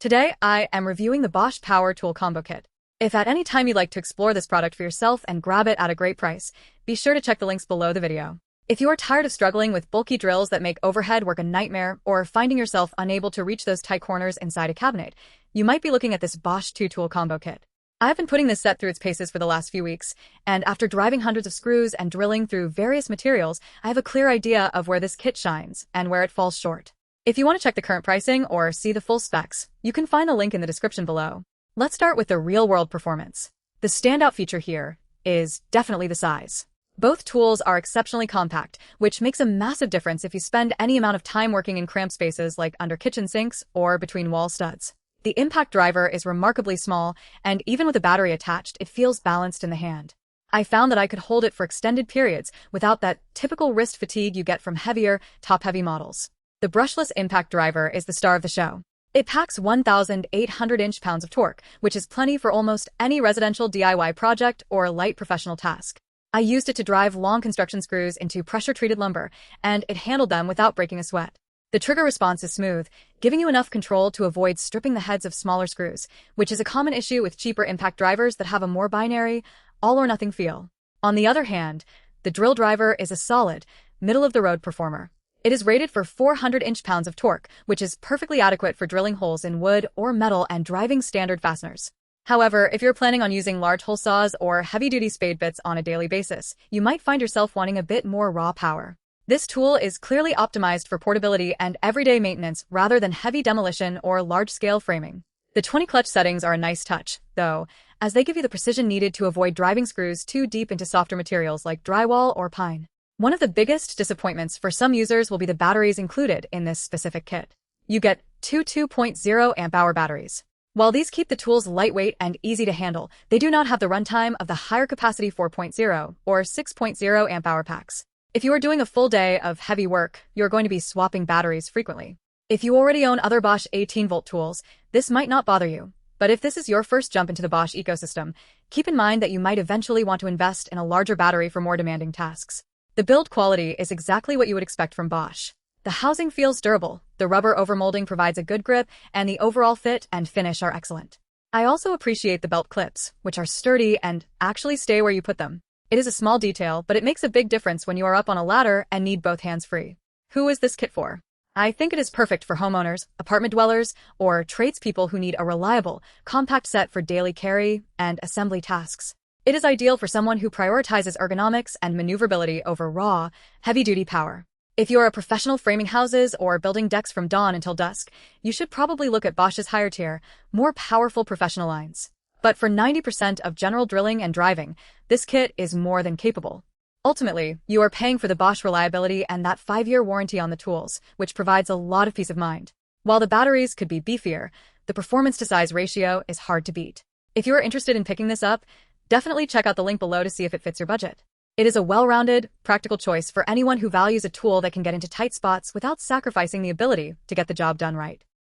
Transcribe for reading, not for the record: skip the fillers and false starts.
Today, I am reviewing the Bosch Power Tool Combo Kit. If at any time you'd like to explore this product for yourself and grab it at a great price, be sure to check the links below the video. If you are tired of struggling with bulky drills that make overhead work a nightmare or finding yourself unable to reach those tight corners inside a cabinet, you might be looking at this Bosch 2-Tool Combo Kit. I've been putting this set through its paces for the last few weeks, and after driving hundreds of screws and drilling through various materials, I have a clear idea of where this kit shines and where it falls short. If you want to check the current pricing or see the full specs, you can find the link in the description below. Let's start with the real-world performance. The standout feature here is definitely the size. Both tools are exceptionally compact, which makes a massive difference if you spend any amount of time working in cramped spaces like under kitchen sinks or between wall studs. The impact driver is remarkably small, and even with a battery attached, it feels balanced in the hand. I found that I could hold it for extended periods without that typical wrist fatigue you get from heavier, top-heavy models. The brushless impact driver is the star of the show. It packs 1,800 inch-pounds of torque, which is plenty for almost any residential DIY project or light professional task. I used it to drive long construction screws into pressure-treated lumber, and it handled them without breaking a sweat. The trigger response is smooth, giving you enough control to avoid stripping the heads of smaller screws, which is a common issue with cheaper impact drivers that have a more binary, all-or-nothing feel. On the other hand, the drill driver is a solid, middle-of-the-road performer. It is rated for 400 inch-pounds of torque, which is perfectly adequate for drilling holes in wood or metal and driving standard fasteners. However, if you're planning on using large hole saws or heavy-duty spade bits on a daily basis, you might find yourself wanting a bit more raw power. This tool is clearly optimized for portability and everyday maintenance rather than heavy demolition or large-scale framing. The 20 clutch settings are a nice touch, though, as they give you the precision needed to avoid driving screws too deep into softer materials like drywall or pine. One of the biggest disappointments for some users will be the batteries included in this specific kit. You get two 2.0 amp-hour batteries. While these keep the tools lightweight and easy to handle, they do not have the runtime of the higher capacity 4.0 or 6.0 amp-hour packs. If you are doing a full day of heavy work, you're going to be swapping batteries frequently. If you already own other Bosch 18-volt tools, this might not bother you. But if this is your first jump into the Bosch ecosystem, keep in mind that you might eventually want to invest in a larger battery for more demanding tasks. The build quality is exactly what you would expect from Bosch. The housing feels durable, the rubber overmolding provides a good grip, and the overall fit and finish are excellent. I also appreciate the belt clips, which are sturdy and actually stay where you put them. It is a small detail, but it makes a big difference when you are up on a ladder and need both hands free. Who is this kit for? I think it is perfect for homeowners, apartment dwellers, or tradespeople who need a reliable, compact set for daily carry and assembly tasks. It is ideal for someone who prioritizes ergonomics and maneuverability over raw, heavy-duty power. If you are a professional framing houses or building decks from dawn until dusk, you should probably look at Bosch's higher-tier, more powerful professional lines. But for 90% of general drilling and driving, this kit is more than capable. Ultimately, you are paying for the Bosch reliability and that 5-year warranty on the tools, which provides a lot of peace of mind. While the batteries could be beefier, the performance-to-size ratio is hard to beat. If you are interested in picking this up, definitely check out the link below to see if it fits your budget. It is a well-rounded, practical choice for anyone who values a tool that can get into tight spots without sacrificing the ability to get the job done right.